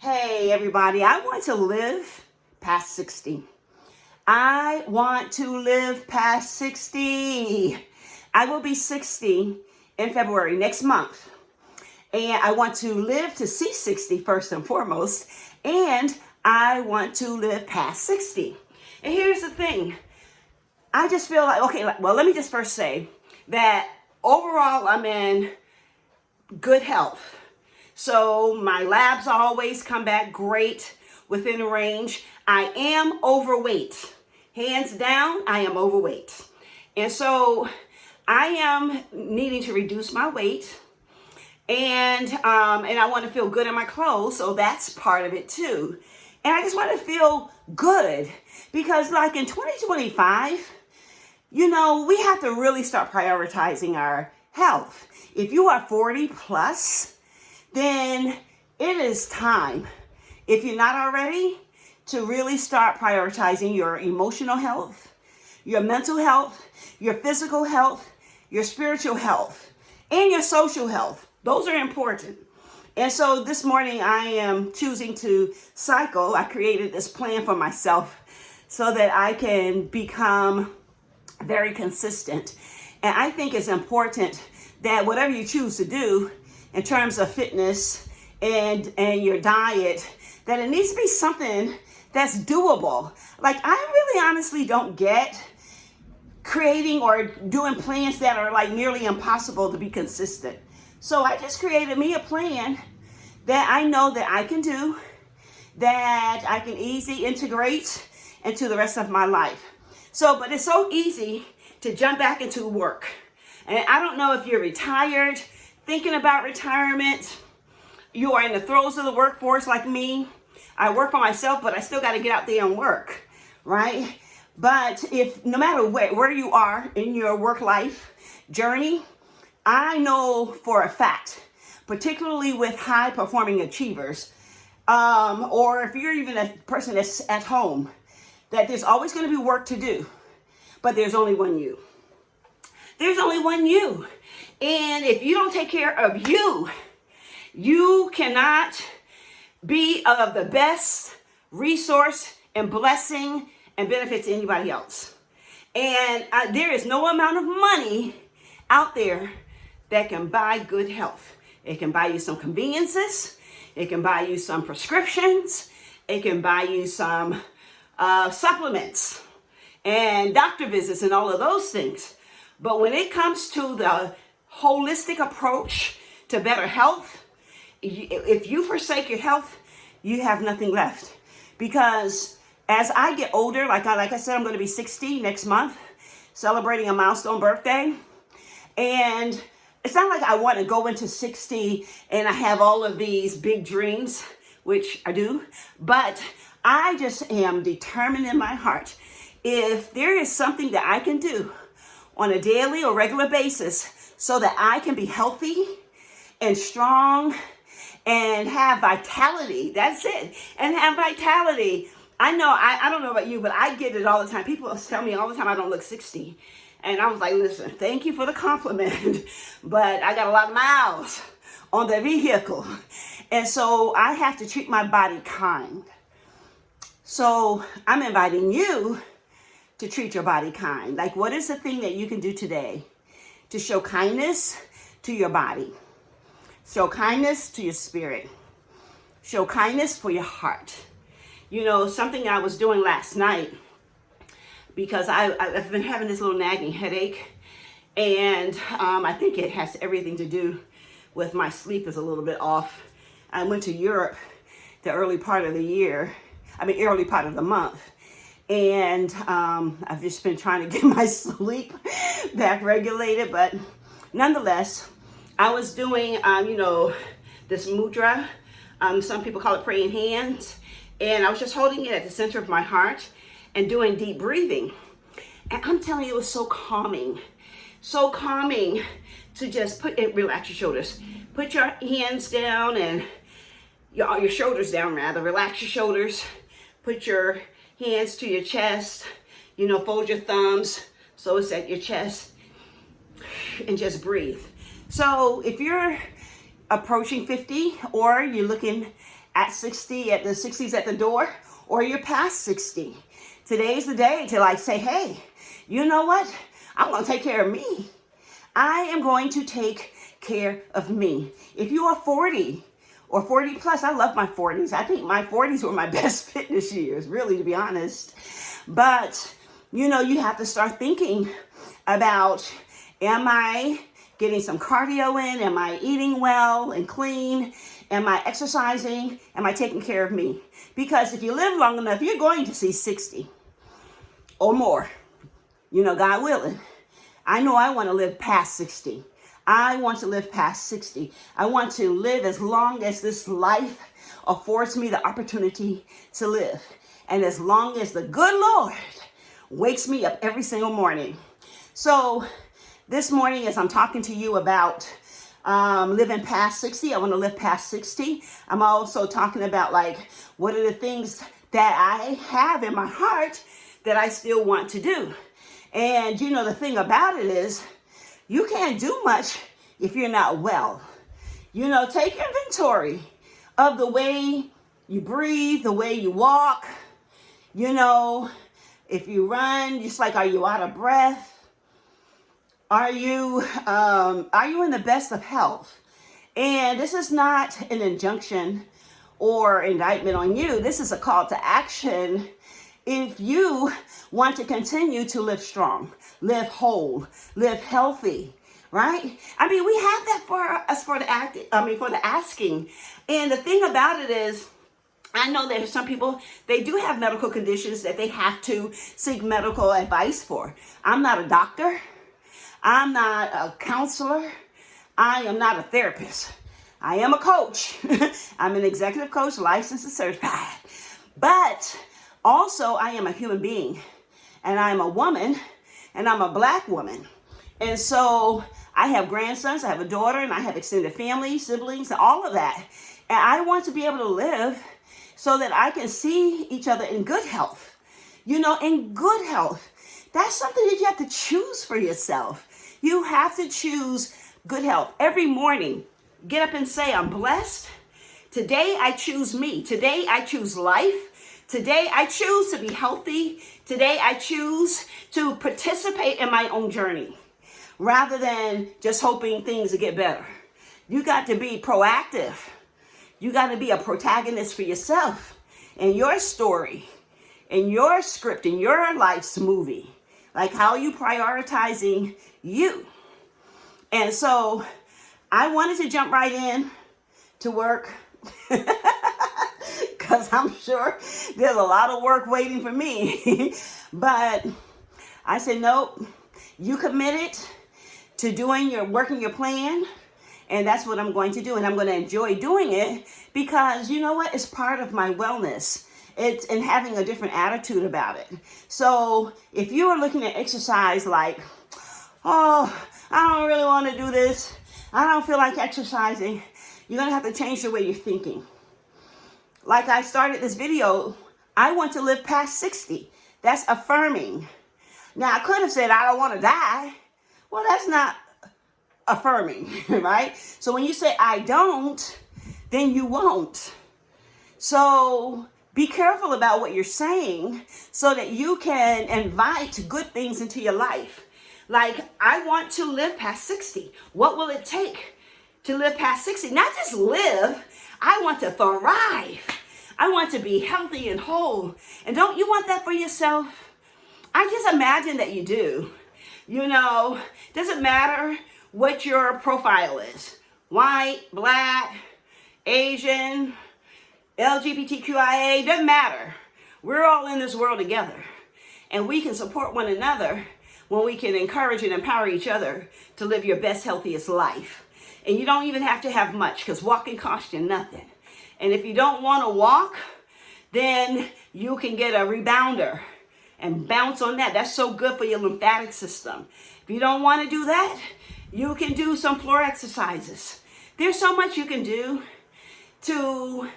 Hey, everybody, I want to live past 60. I want to live past 60. I will be 60 in February next month. And I want to live to see 60 first and foremost. And I want to live past 60. And here's the thing. I just feel like, okay, well, let me just first say that overall I'm in good health. So my labs always come back great within range. I am overweight. Hands down, I am overweight. And so I am needing to reduce my weight. And I want to feel good in my clothes. So that's part of it too. And I just want to feel good because like in 2025, we have to really start prioritizing our health. If you are 40 plus, then it is time, if you're not already, to really start prioritizing your emotional health, your mental health, your physical health, your spiritual health, and your social health. Those are important. And so this morning I am choosing to cycle. I created this plan for myself so that I can become very consistent. And I think it's important that whatever you choose to do in terms of fitness and your diet, that it needs to be something that's doable. Like I really honestly don't get creating or doing plans that are like nearly impossible to be consistent. So I just created me a plan that I know that I can do, that I can easily integrate into the rest of my life. So, but it's so easy to jump back into work. And I don't know if you're retired, thinking about retirement, you are in the throes of the workforce like me. I work for myself, but I still got to get out there and work, right? But if no matter where you are in your work life journey, I know for a fact, particularly with high performing achievers, or if you're even a person that's at home, that there's always going to be work to do, but there's only one you. There's only one you. And if you don't take care of you, you cannot be of the best resource and blessing and benefit to anybody else. And there is no amount of money out there that can buy good health. It can buy you some conveniences. It can buy you some prescriptions. It can buy you some supplements and doctor visits and all of those things. But when it comes to the holistic approach to better health, if you forsake your health, you have nothing left. Because as I get older, like I said, I'm going to be 60 next month, celebrating a milestone birthday. And it's not like I want to go into 60 and I have all of these big dreams, which I do. But I just am determined in my heart, if there is something that I can do on a daily or regular basis so that I can be healthy and strong and have vitality. That's it. And have vitality. I know, I don't know about you, but I get it all the time. People tell me all the time I don't look 60. And I was like, listen, thank you for the compliment, but I got a lot of miles on the vehicle. And so I have to treat my body kind. So I'm inviting you to treat your body kind. Like, what is the thing that you can do today to show kindness to your body? Show kindness to your spirit. Show kindness for your heart. Something I was doing last night, because I've been having this little nagging headache, and I think it has everything to do with my sleep is a little bit off. I went to Europe the early part of the month. And I've just been trying to get my sleep back regulated. But nonetheless, I was doing, this mudra. Some people call it praying hands. And I was just holding it at the center of my heart and doing deep breathing. And I'm telling you, it was so calming. So calming to just relax your shoulders. Put your hands down and your shoulders down rather. Relax your shoulders. Put your hands to your chest, fold your thumbs so it's at your chest, and just breathe. So if you're approaching 50 or you're looking at 60, at the 60s at the door, or you're past 60. Today's the day to like say, hey, you know what? I'm going to take care of me. I am going to take care of me. If you are 40 or 40 plus, I love my 40s. I think my 40s were my best fitness years, really, to be honest. But, you know, you have to start thinking about, am I getting some cardio in? Am I eating well and clean? Am I exercising? Am I taking care of me? Because if you live long enough, you're going to see 60 or more, you know, God willing. I know I want to live past 60. I want to live past 60. I want to live as long as this life affords me the opportunity to live. And as long as the good Lord wakes me up every single morning. So this morning, as I'm talking to you about living past 60, I want to live past 60. I'm also talking about like, what are the things that I have in my heart that I still want to do? And you know, the thing about it is, you can't do much if you're not well. You know, take inventory of the way you breathe, the way you walk. You know, if you run, just like, are you out of breath? Are you in the best of health? And this is not an injunction or indictment on you. This is a call to action. If you want to continue to live strong, live whole, live healthy, right? I mean, we have that for us for the asking. And the thing about it is, I know there's some people, they do have medical conditions that they have to seek medical advice for. I'm not a doctor. I'm not a counselor. I am not a therapist. I am a coach. I'm an executive coach, licensed and certified. But also, I am a human being, and I'm a woman, and I'm a Black woman. And so I have grandsons, I have a daughter, and I have extended family, siblings, and all of that. And I want to be able to live so that I can see each other in good health. You know, in good health. That's something that you have to choose for yourself. You have to choose good health. Every morning, get up and say, I'm blessed. Today, I choose me. Today, I choose life. Today, I choose to be healthy. Today, I choose to participate in my own journey rather than just hoping things will get better. You got to be proactive. You got to be a protagonist for yourself in your story, in your script, in your life's movie. Like, how are you prioritizing you? And so I wanted to jump right in to work. Because I'm sure there's a lot of work waiting for me. But I said, nope, you committed to working your plan. And that's what I'm going to do. And I'm going to enjoy doing it because, you know what? It's part of my wellness. It's and having a different attitude about it. So if you are looking at exercise like, oh, I don't really want to do this. I don't feel like exercising. You're going to have to change the way you're thinking. Like I started this video, I want to live past 60. That's affirming. Now, I could have said, I don't want to die. Well, that's not affirming, right? So when you say, I don't, then you won't. So be careful about what you're saying so that you can invite good things into your life. Like, I want to live past 60. What will it take to live past 60? Not just live. I want to thrive. I want to be healthy and whole. And don't you want that for yourself? I just imagine that you do. You know, doesn't matter what your profile is. White, Black, Asian, LGBTQIA, doesn't matter. We're all in this world together. And we can support one another when we can encourage and empower each other to live your best, healthiest life. And you don't even have to have much because walking costs you nothing. And if you don't want to walk, then you can get a rebounder and bounce on that. That's so good for your lymphatic system. If you don't want to do that, you can do some floor exercises. There's so much you can do to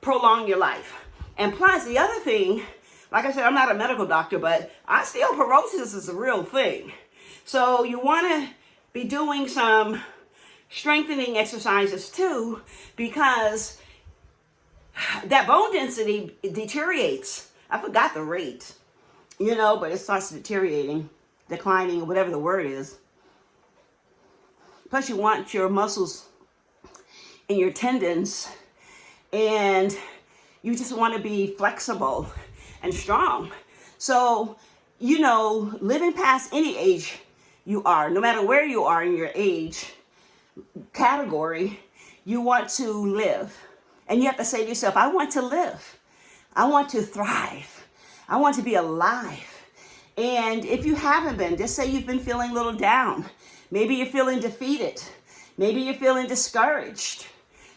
prolong your life. And plus, the other thing, like I said, I'm not a medical doctor, but osteoporosis is a real thing. So you want to be doing some strengthening exercises too, because that bone density deteriorates. I forgot the rate, but it starts deteriorating, declining, whatever the word is. Plus, you want your muscles and your tendons, and you just want to be flexible and strong. So, living past any age you are, no matter where you are in your age category, you want to live. And you have to say to yourself, I want to live. I want to thrive. I want to be alive. And if you haven't been, just say you've been feeling a little down. Maybe you're feeling defeated. Maybe you're feeling discouraged.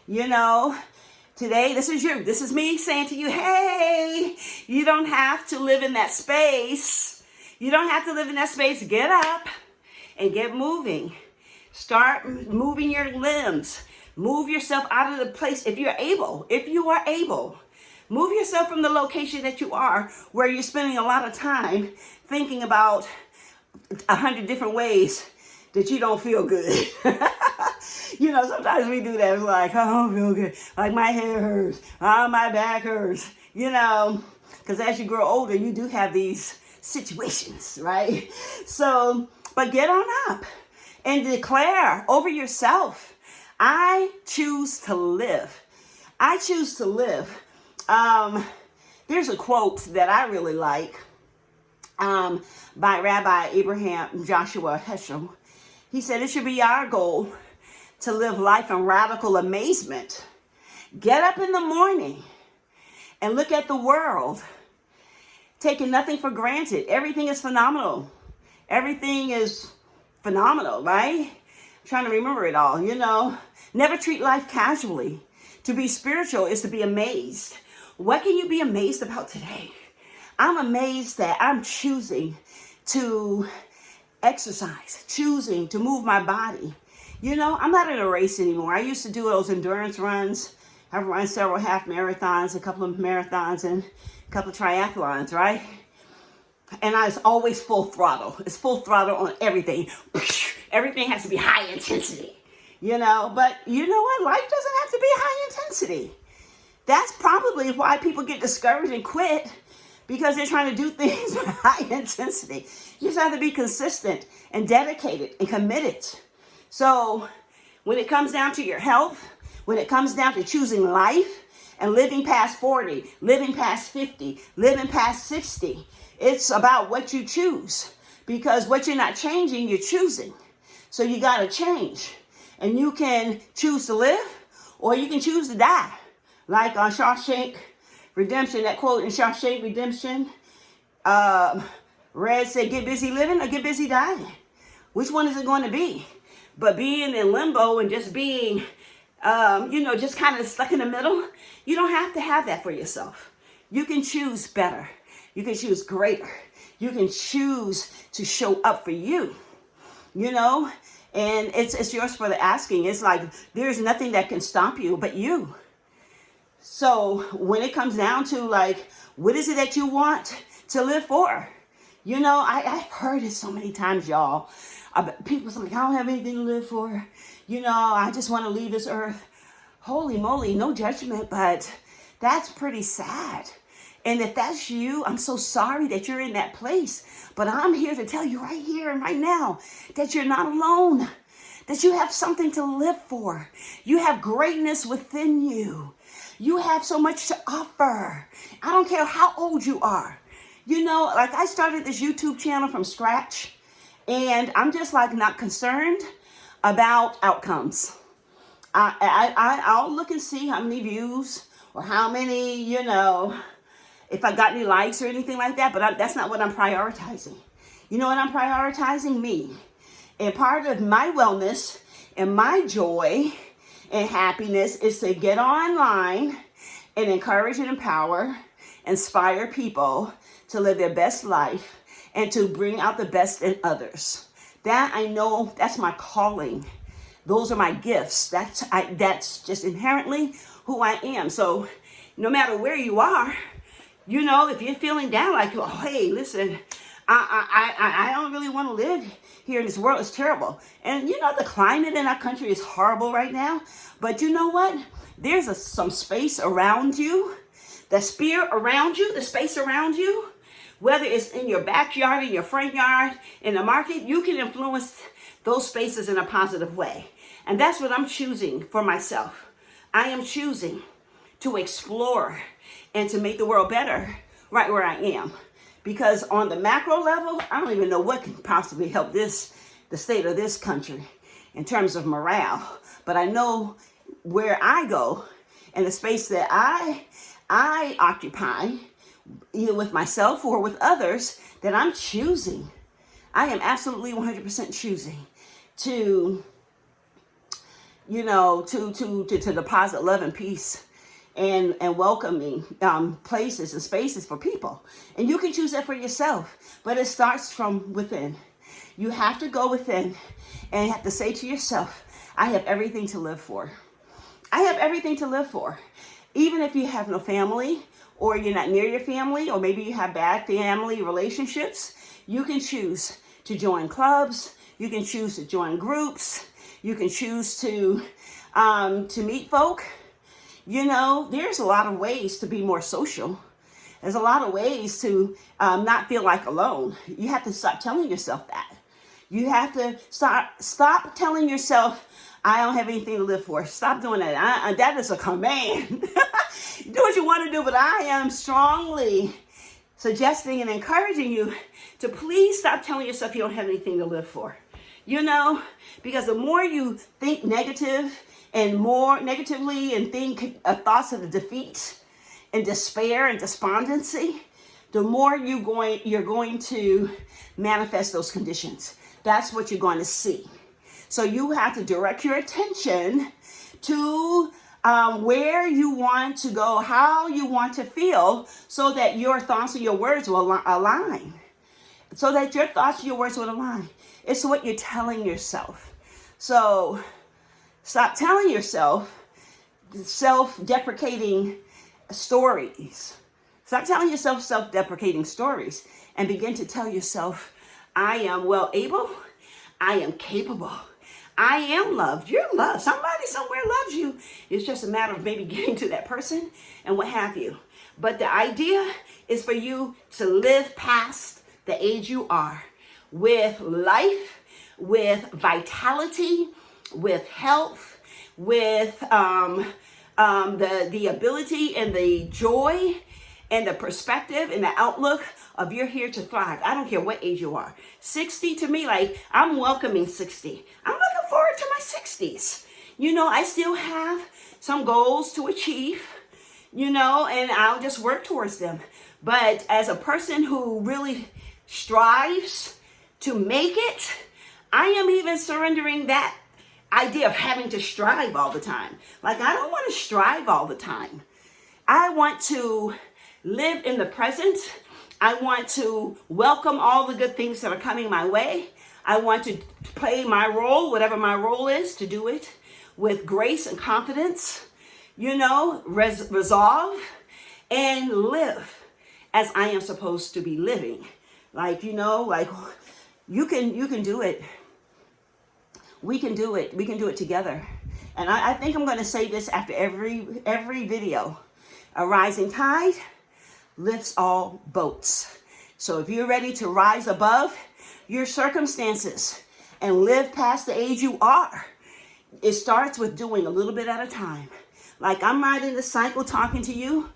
Today, this is you. This is me saying to you, hey, you don't have to live in that space. You don't have to live in that space. Get up and get moving. Start moving your limbs. Move yourself out of the place if you are able. Move yourself from the location that you are, where you're spending a lot of time thinking about 100 different ways that you don't feel good. Sometimes we do that. It's like, I don't feel good. Like my head hurts. My back hurts. Because as you grow older, you do have these situations, right? So, but get on up and declare over yourself, I choose to live. I choose to live. There's a quote that I really like by Rabbi Abraham Joshua Heschel. He said, it should be our goal to live life in radical amazement. Get up in the morning and look at the world, taking nothing for granted. Everything is phenomenal. Everything is phenomenal, right? I'm trying to remember it all, Never treat life casually. To be spiritual is to be amazed. What can you be amazed about today? I'm amazed that I'm choosing to exercise, choosing to move my body. I'm not in a race anymore. I used to do those endurance runs. I've run several half marathons, a couple of marathons, and a couple of triathlons, right? And I was always full throttle. It's full throttle on everything. Everything has to be high intensity, But you know what? Life doesn't have to be high intensity. That's probably why people get discouraged and quit, because they're trying to do things with high intensity. You just have to be consistent and dedicated and committed. So when it comes down to your health, when it comes down to choosing life and living past 40, living past 50, living past 60, it's about what you choose. Because what you're not changing, you're choosing. So you got to change. And you can choose to live, or you can choose to die. Like on Shawshank Redemption, that quote in Shawshank Redemption, Red said, get busy living or get busy dying. Which one is it going to be? But being in limbo and just being, just kind of stuck in the middle, you don't have to have that for yourself. You can choose better. You can choose greater. You can choose to show up for you, and it's yours for the asking. It's like there's nothing that can stop you but you. So when it comes down to like, what is it that you want to live for? I've heard it so many times, y'all. People's like, I don't have anything to live for. I just want to leave this earth. Holy moly, no judgment, but that's pretty sad. And if that's you, I'm so sorry that you're in that place. But I'm here to tell you right here and right now that you're not alone. That you have something to live for. You have greatness within you. You have so much to offer. I don't care how old you are. Like I started this YouTube channel from scratch, and I'm just like not concerned about outcomes. I'll look and see how many views or how many, if I got any likes or anything like that, but that's not what I'm prioritizing. You know what I'm prioritizing? Me. And part of my wellness and my joy and happiness is to get online and encourage and empower, inspire people to live their best life and to bring out the best in others. That I know, that's my calling. Those are my gifts. That's just inherently who I am. So no matter where you are, if you're feeling down, like, oh, hey, listen, I don't really want to live here in this world. It's terrible. And you know, the climate in our country is horrible right now. But you know what? There's some space around you, the spirit around you, the space around you, whether it's in your backyard, in your front yard, in the market, you can influence those spaces in a positive way. And that's what I'm choosing for myself. I am choosing to explore and to make the world better right where I am. Because on the macro level, I don't even know what can possibly help the state of this country in terms of morale. But I know where I go and the space that I occupy, either with myself or with others, that I'm choosing. I am absolutely 100% choosing to, to deposit love and peace and welcoming places and spaces for people. And you can choose that for yourself, but it starts from within. You have to go within and have to say to yourself, I have everything to live for. I have everything to live for. Even if you have no family, or you're not near your family, or maybe you have bad family relationships, you can choose to join clubs. You can choose to join groups. You can choose to meet folk. You know, there's a lot of ways to be more social. There's a lot of ways to not feel like alone. You have to stop telling yourself that. You have to stop telling yourself, I don't have anything to live for. Stop doing that. That is a command. Do what you want to do, but I am strongly suggesting and encouraging you to please stop telling yourself you don't have anything to live for. You know, because the more you think negative and more negatively and think thoughts of the defeat and despair and despondency, the more you're going to manifest those conditions. That's what you're going to see. So you have to direct your attention to where you want to go, how you want to feel, so that your thoughts and your words will align. So that your thoughts and your words will align. It's what you're telling yourself. So stop telling yourself self-deprecating stories. Stop telling yourself self-deprecating stories and begin to tell yourself, I am well able, I am capable, I am loved. You're loved. Somebody somewhere loves you. It's just a matter of maybe getting to that person and what have you. But the idea is for you to live past the age you are with life, with vitality, with health, with the ability and the joy and the perspective and the outlook of you're here to thrive. I don't care what age you are. 60 to me, like I'm welcoming 60. I'm looking forward to my 60s. You know, I still have some goals to achieve, you know, and I'll just work towards them. But as a person who really strives to make it, I am even surrendering that idea of having to strive all the time. Like, I don't want to strive all the time. I want to live in the present. I want to welcome all the good things that are coming my way. I want to play my role, whatever my role is, to do it with grace and confidence, you know, resolve, and live as I am supposed to be living. Like, you know, like you can do it. We can do it. We can do it together. And I think I'm going to say this after every video. A rising tide lifts all boats. So if you're ready to rise above your circumstances and live past the age you are, it starts with doing a little bit at a time. Like, I'm riding the cycle talking to you,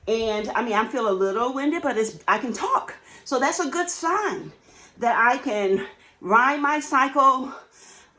and I mean, I feel a little winded, but I can talk. So that's a good sign that I can ride my cycle,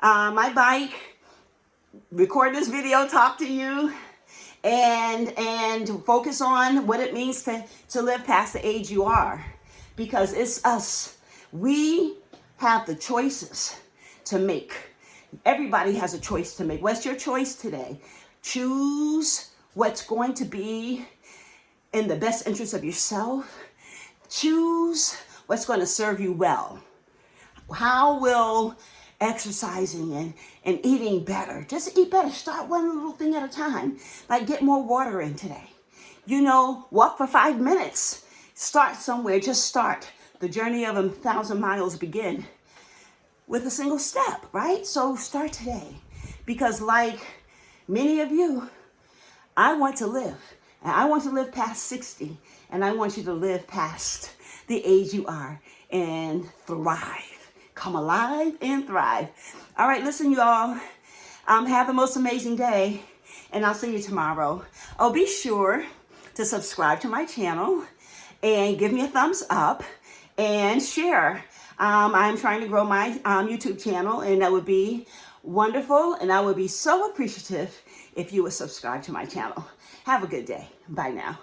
my bike, record this video, talk to you, and focus on what it means to live past the age you are. Because it's us. We have the choices to make. Everybody has a choice to make. What's your choice today? Choose what's going to be in the best interest of yourself. Choose what's going to serve you well. How will exercising and eating better, just eat better, start one little thing at a time. Like, get more water in today. You know, walk for 5 minutes. Start somewhere, just start. The journey of 1,000 miles begin with a single step, right? So start today, because like many of you, I want to live, and I want to live past 60, and I want you to live past the age you are and thrive. Come alive and thrive. All right, listen, y'all. Have the most amazing day, and I'll see you tomorrow. Oh, be sure to subscribe to my channel and give me a thumbs up and share. I'm trying to grow my YouTube channel, and that would be wonderful, and I would be so appreciative if you would subscribe to my channel. Have a good day. Bye now.